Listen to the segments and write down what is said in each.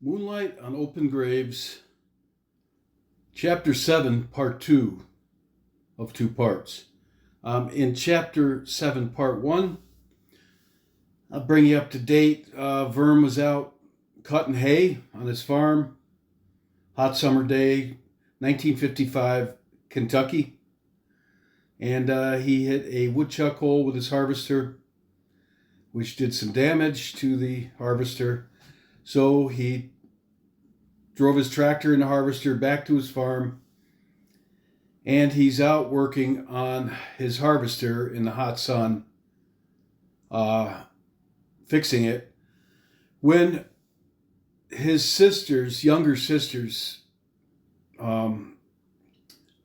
Moonlight on Open Graves, Chapter 7, Part 2 of 2 parts. In Chapter 7, Part 1, I'll bring you up to date. Vern was out cutting hay on his farm. Hot summer day, 1955, Kentucky. And he hit a woodchuck hole with his harvester, which did some damage to the harvester. So he drove his tractor and the harvester back to his farm, and he's out working on his harvester in the hot sun, fixing it, when his younger sister's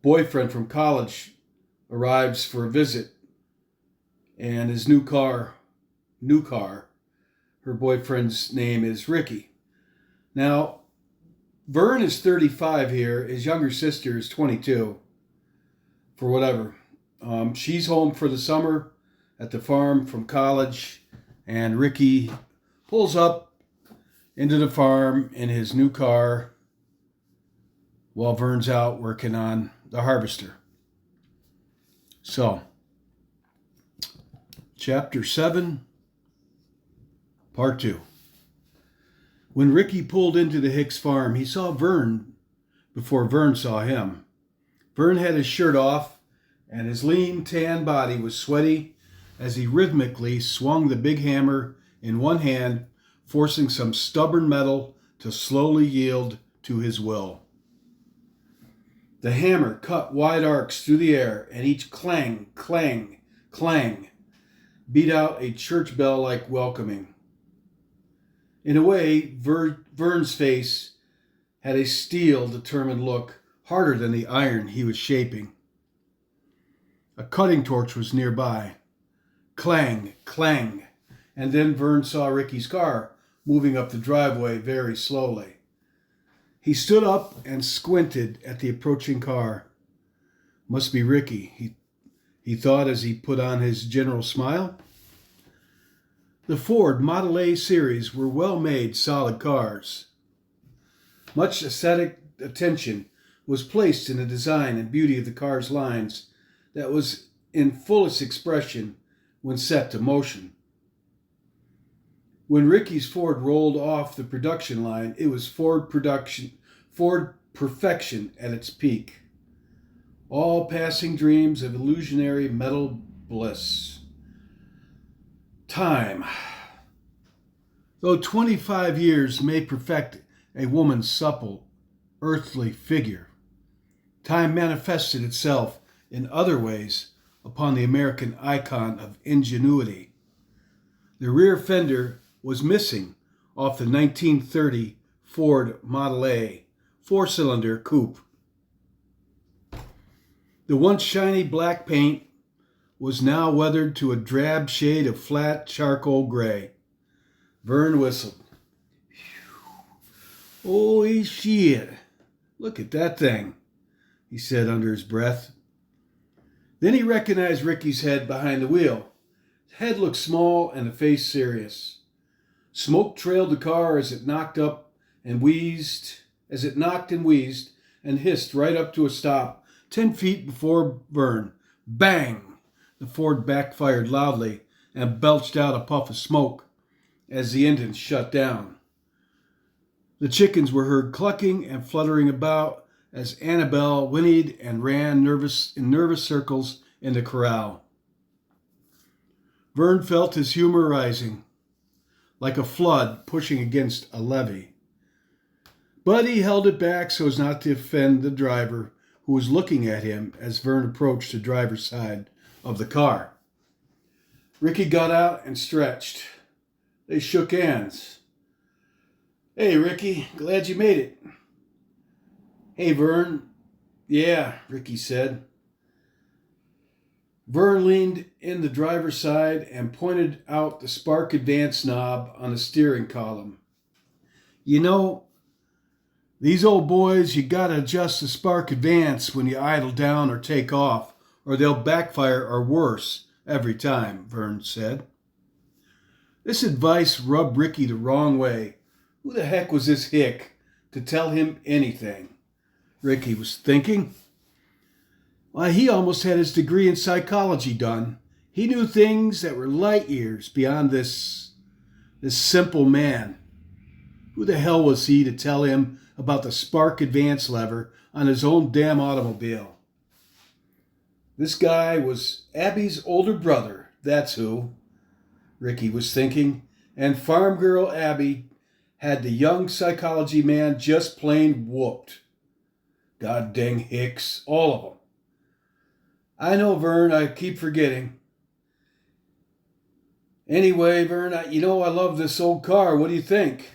boyfriend from college arrives for a visit, and his new car, her boyfriend's name is Ricky. Now, Vern is 35 here. His younger sister is 22. For whatever. She's home for the summer at the farm from college. And Ricky pulls up into the farm in his new car while Vern's out working on the harvester. So, Chapter 7, Part 2. When Ricky pulled into the Hicks farm, he saw Vern before Vern saw him. Vern had his shirt off, and his lean, tan body was sweaty as he rhythmically swung the big hammer in one hand, forcing some stubborn metal to slowly yield to his will. The hammer cut wide arcs through the air, and each clang, clang, clang beat out a church bell like welcoming. In a way, Vern's face had a steel, determined look, harder than the iron he was shaping. A cutting torch was nearby. Clang, clang, and then Vern saw Ricky's car moving up the driveway very slowly. He stood up and squinted at the approaching car. Must be Ricky, he thought as he put on his general smile. The Ford Model A series were well-made, solid cars. Much aesthetic attention was placed in the design and beauty of the car's lines that was in fullest expression when set to motion. When Ricky's Ford rolled off the production line, it was Ford perfection at its peak. All passing dreams of illusionary metal bliss. Time. Though 25 years may perfect a woman's supple, earthly figure, time manifested itself in other ways upon the American icon of ingenuity. The rear fender was missing off the 1930 Ford Model A four-cylinder coupe. The once shiny black paint was now weathered to a drab shade of flat charcoal gray. Vern whistled. Holy shit, look at that thing, he said under his breath. Then he recognized Ricky's head behind the wheel. The head looked small and the face serious. Smoke trailed the car as it knocked and wheezed and hissed right up to a stop 10 feet before Vern. Bang! The Ford backfired loudly and belched out a puff of smoke as the engine shut down. The chickens were heard clucking and fluttering about as Annabelle whinnied and ran in nervous circles in the corral. Vern felt his humor rising, like a flood pushing against a levee. But he held it back so as not to offend the driver, who was looking at him as Vern approached the driver's side of the car. Ricky got out and stretched. They shook hands. Hey, Ricky, glad you made it. Hey, Vern. Yeah, Ricky said. Vern leaned in the driver's side and pointed out the spark advance knob on the steering column. You know, these old boys, you gotta adjust the spark advance when you idle down or take off, or they'll backfire or worse every time, Vern said. This advice rubbed Ricky the wrong way. Who the heck was this hick to tell him anything? Ricky was thinking. Why, he almost had his degree in psychology done. He knew things that were light years beyond this simple man. Who the hell was he to tell him about the spark advance lever on his own damn automobile? This guy was Abby's older brother, that's who, Ricky was thinking, and farm girl Abby had the young psychology man just plain whooped. God dang hicks, all of them. I know, Vern, I keep forgetting. Anyway, Vern, I love this old car. What do you think?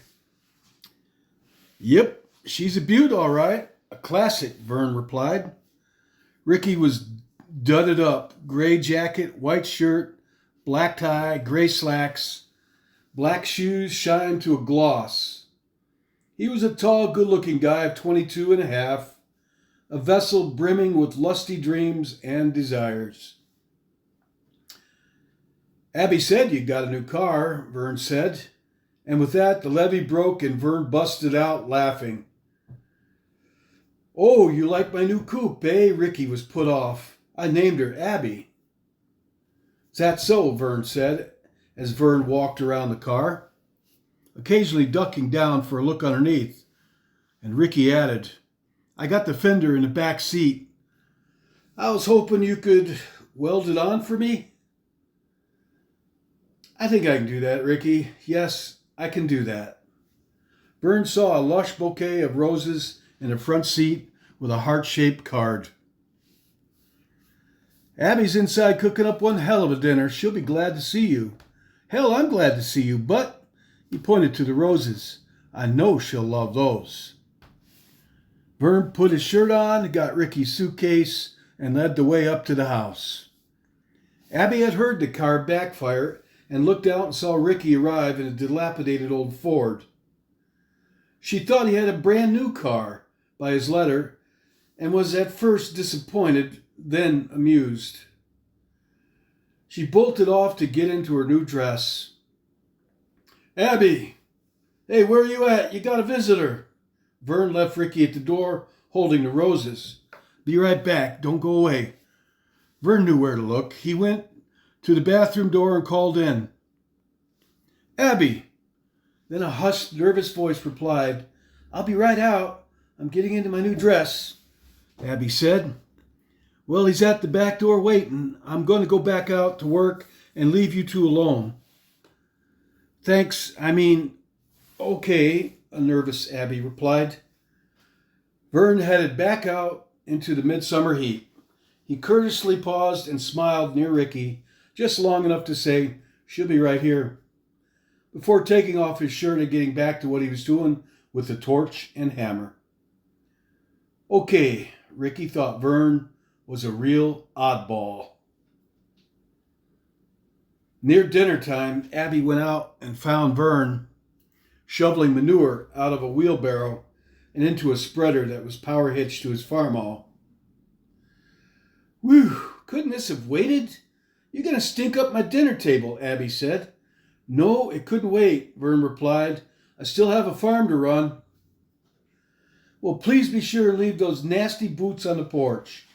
Yep, she's a beaut, all right. A classic, Vern replied. Ricky was dudded up. Gray jacket, white shirt, black tie, gray slacks. Black shoes shined to a gloss. He was a tall, good-looking guy of 22 and a half, a vessel brimming with lusty dreams and desires. Abby said you got a new car, Vern said. And with that, the levee broke and Vern busted out laughing. Oh, you like my new coupe, eh? Ricky was put off. I named her Abby. Is that so? Vern said, as Vern walked around the car, occasionally ducking down for a look underneath. And Ricky added, I got the fender in the back seat. I was hoping you could weld it on for me. I think I can do that, Ricky. Yes, I can do that. Vern saw a lush bouquet of roses in the front seat with a heart-shaped card. Abby's inside cooking up one hell of a dinner. She'll be glad to see you. Hell, I'm glad to see you, but, he pointed to the roses, I know she'll love those. Vern put his shirt on, got Ricky's suitcase, and led the way up to the house. Abby had heard the car backfire and looked out and saw Ricky arrive in a dilapidated old Ford. She thought he had a brand new car by his letter and was at first disappointed, then amused. She bolted off to get into her new dress. Abby! Hey, where are you at? You got a visitor. Vern left Ricky at the door, holding the roses. Be right back. Don't go away. Vern knew where to look. He went to the bathroom door and called in. Abby! Then a hushed, nervous voice replied, I'll be right out. I'm getting into my new dress. Abby said, Well, he's at the back door waiting. I'm going to go back out to work and leave you two alone. Thanks. Okay, a nervous Abby replied. Vern headed back out into the midsummer heat. He courteously paused and smiled near Ricky, just long enough to say, She'll be right here, before taking off his shirt and getting back to what he was doing with the torch and hammer. Okay, Ricky thought Vern was a real oddball. Near dinner time, Abby went out and found Vern shoveling manure out of a wheelbarrow and into a spreader that was power hitched to his farmall. Whew, couldn't this have waited? You're going to stink up my dinner table, Abby said. No, it couldn't wait, Vern replied. I still have a farm to run. Well, please be sure and leave those nasty boots on the porch.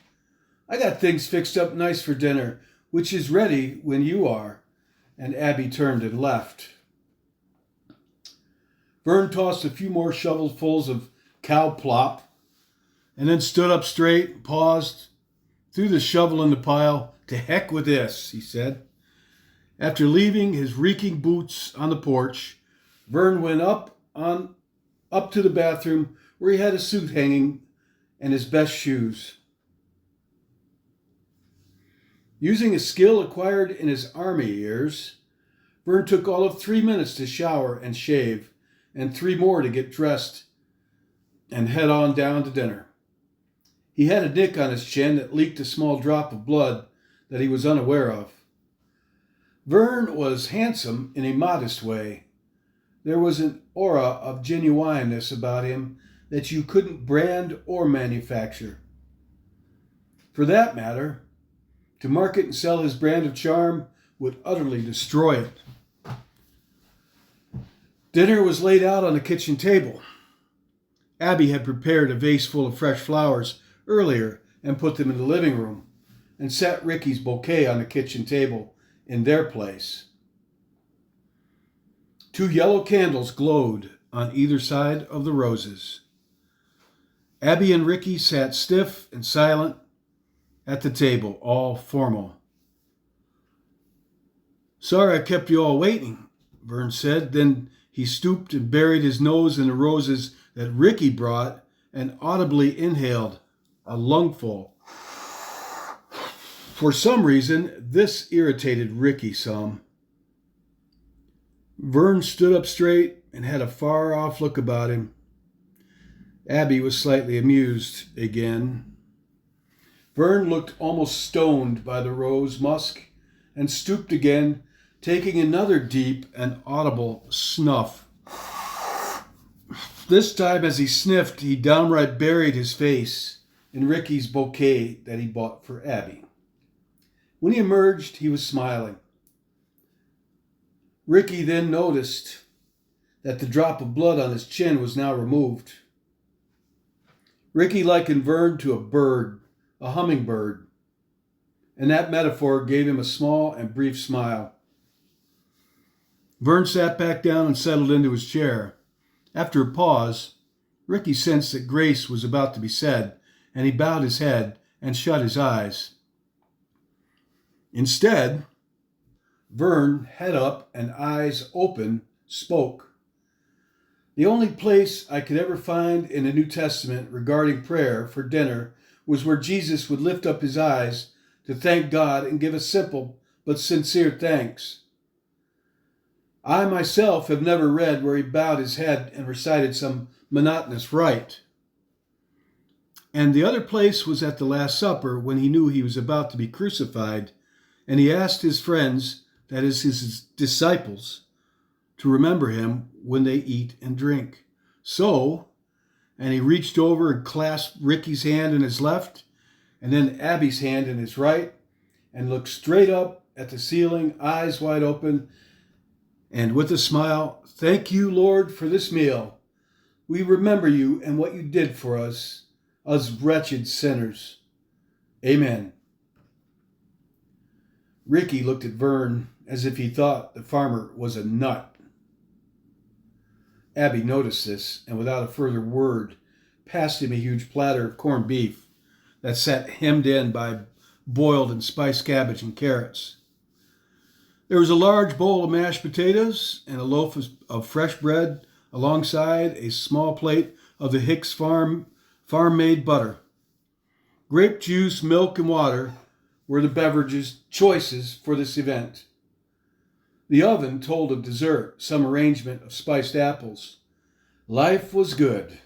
I got things fixed up nice for dinner, which is ready when you are. And Abby turned and left. Vern tossed a few more shovelfuls of cow plop, and then stood up straight, paused, threw the shovel in the pile. To heck with this, he said. After leaving his reeking boots on the porch, Vern went up to the bathroom where he had a suit hanging and his best shoes. Using a skill acquired in his army years, Vern took all of 3 minutes to shower and shave, and 3 more to get dressed and head on down to dinner. He had a nick on his chin that leaked a small drop of blood that he was unaware of. Vern was handsome in a modest way. There was an aura of genuineness about him that you couldn't brand or manufacture. For that matter, to market and sell his brand of charm would utterly destroy it. Dinner was laid out on the kitchen table. Abby had prepared a vase full of fresh flowers earlier and put them in the living room, and set Ricky's bouquet on the kitchen table in their place. 2 yellow candles glowed on either side of the roses. Abby and Ricky sat stiff and silent at the table, all formal. "Sorry I kept you all waiting," Vern said. Then he stooped and buried his nose in the roses that Ricky brought and audibly inhaled a lungful. For some reason, this irritated Ricky some. Vern stood up straight and had a far-off look about him. Abby was slightly amused again. Vern looked almost stoned by the rose musk and stooped again, taking another deep and audible snuff. This time, as he sniffed, he downright buried his face in Ricky's bouquet that he bought for Abby. When he emerged, he was smiling. Ricky then noticed that the drop of blood on his chin was now removed. Ricky likened Vern to a bird, a hummingbird, and that metaphor gave him a small and brief smile. Vern sat back down and settled into his chair. After a pause, Ricky sensed that grace was about to be said, and he bowed his head and shut his eyes. Instead, Vern, head up and eyes open, spoke. "The only place I could ever find in the New Testament regarding prayer for dinner was where Jesus would lift up his eyes to thank God and give a simple but sincere thanks. I myself have never read where he bowed his head and recited some monotonous rite. And the other place was at the Last Supper when he knew he was about to be crucified, and he asked his friends, that is his disciples, to remember him when they eat and drink. So," and he reached over and clasped Ricky's hand in his left, and then Abby's hand in his right, and looked straight up at the ceiling, eyes wide open, and with a smile, "Thank you, Lord, for this meal. We remember you and what you did for us wretched sinners. Amen." Ricky looked at Vern as if he thought the farmer was a nut. Abby noticed this, and without a further word, passed him a huge platter of corned beef that sat hemmed in by boiled and spiced cabbage and carrots. There was a large bowl of mashed potatoes and a loaf of fresh bread alongside a small plate of the Hicks farm-made butter. Grape juice, milk, and water were the beverages choices for this event. The oven told of dessert, some arrangement of spiced apples. Life was good.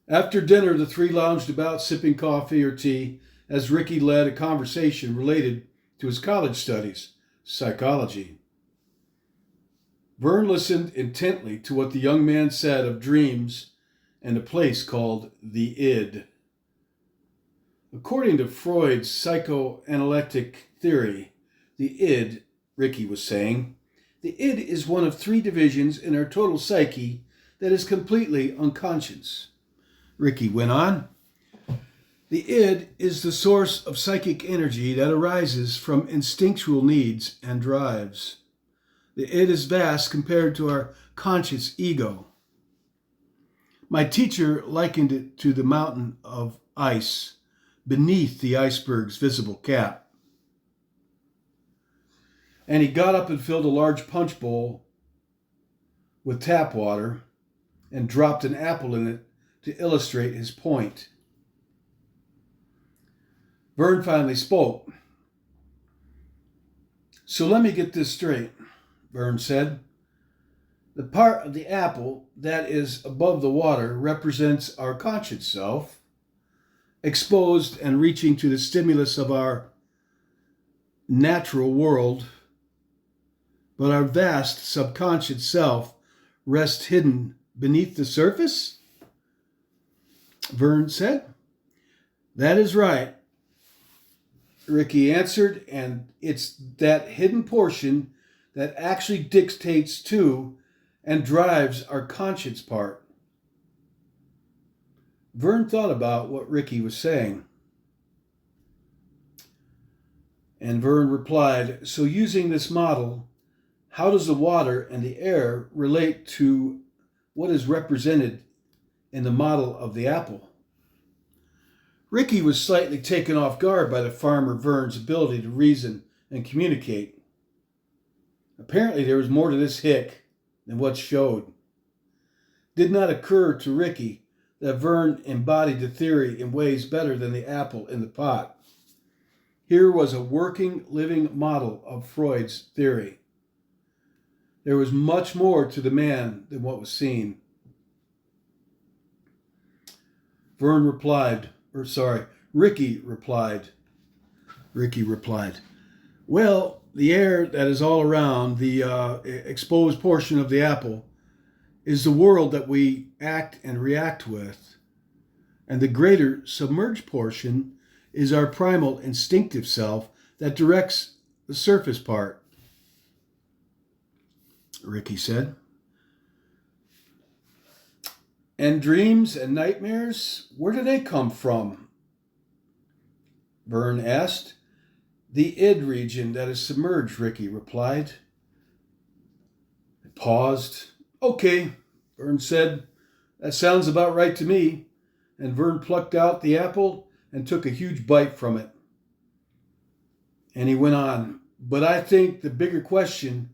After dinner, the three lounged about sipping coffee or tea as Ricky led a conversation related to his college studies, psychology. Vern listened intently to what the young man said of dreams and a place called the id. According to Freud's psychoanalytic theory, the id, Ricky was saying, the id is one of 3 divisions in our total psyche that is completely unconscious. Ricky went on, the id is the source of psychic energy that arises from instinctual needs and drives. The id is vast compared to our conscious ego. My teacher likened it to the mountain of ice beneath the iceberg's visible cap. And he got up and filled a large punch bowl with tap water and dropped an apple in it to illustrate his point. Vern finally spoke. "So let me get this straight," Vern said. "The part of the apple that is above the water represents our conscious self, exposed and reaching to the stimulus of our natural world, but our vast subconscious self rests hidden beneath the surface?" Vern said. "That is right," Ricky answered, "and it's that hidden portion that actually dictates to and drives our conscience part. Vern thought about what Ricky was saying. And Vern replied, so using this model, how does the water and the air relate to what is represented in the model of the apple? Ricky was slightly taken off guard by the farmer Vern's ability to reason and communicate. Apparently there was more to this hick than what showed. It did not occur to Ricky that Vern embodied the theory in ways better than the apple in the pot. Here was a working, living model of Freud's theory. There was much more to the man than what was seen. Ricky replied, well, the air that is all around the exposed portion of the apple is the world that we act and react with. And the greater submerged portion is our primal instinctive self that directs the surface part, Ricky said. And dreams and nightmares, where do they come from? Vern asked. The id region that is submerged, Ricky replied. He paused. Okay, Vern said. That sounds about right to me. And Vern plucked out the apple and took a huge bite from it. And he went on, but I think the bigger question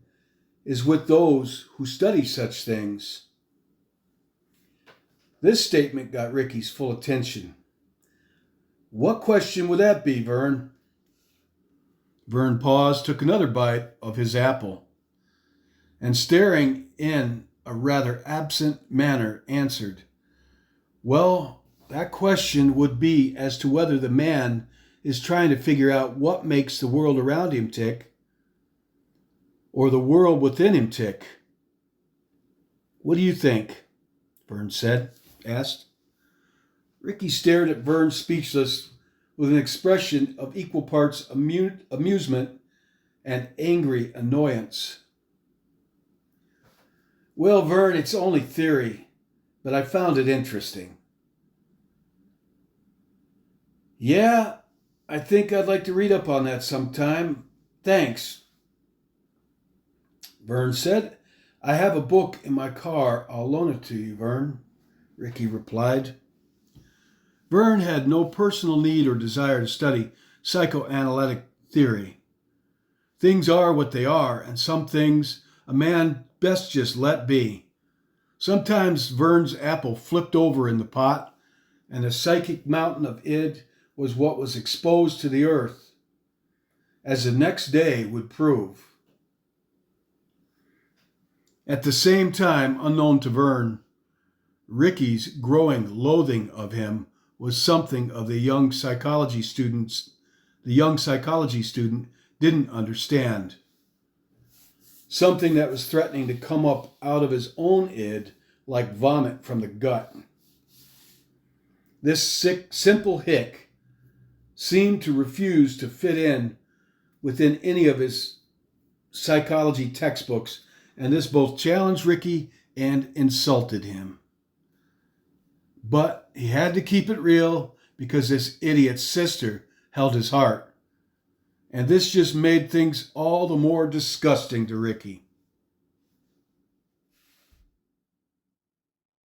is with those who study such things. This statement got Ricky's full attention. What question would that be, Vern? Vern paused, took another bite of his apple, and staring in a rather absent manner, answered, well, that question would be as to whether the man is trying to figure out what makes the world around him tick, or the world within him tick. What do you think? Vern asked. Ricky stared at Vern, speechless, with an expression of equal parts amusement and angry annoyance. Well, Vern, it's only theory, but I found it interesting. Yeah, I think I'd like to read up on that sometime. Thanks. Vern said, I have a book in my car. I'll loan it to you, Vern, Ricky replied. Vern had no personal need or desire to study psychoanalytic theory. Things are what they are, and some things a man best just let be. Sometimes Vern's apple flipped over in the pot, and the psychic mountain of id was what was exposed to the earth, as the next day would prove. At the same time, unknown to Vern, Ricky's growing loathing of him was something of the young psychology student didn't understand. Something that was threatening to come up out of his own id like vomit from the gut. This simple hick seemed to refuse to fit in within any of his psychology textbooks, and this both challenged Ricky and insulted him. But he had to keep it real because this idiot's sister held his heart. And this just made things all the more disgusting to Ricky.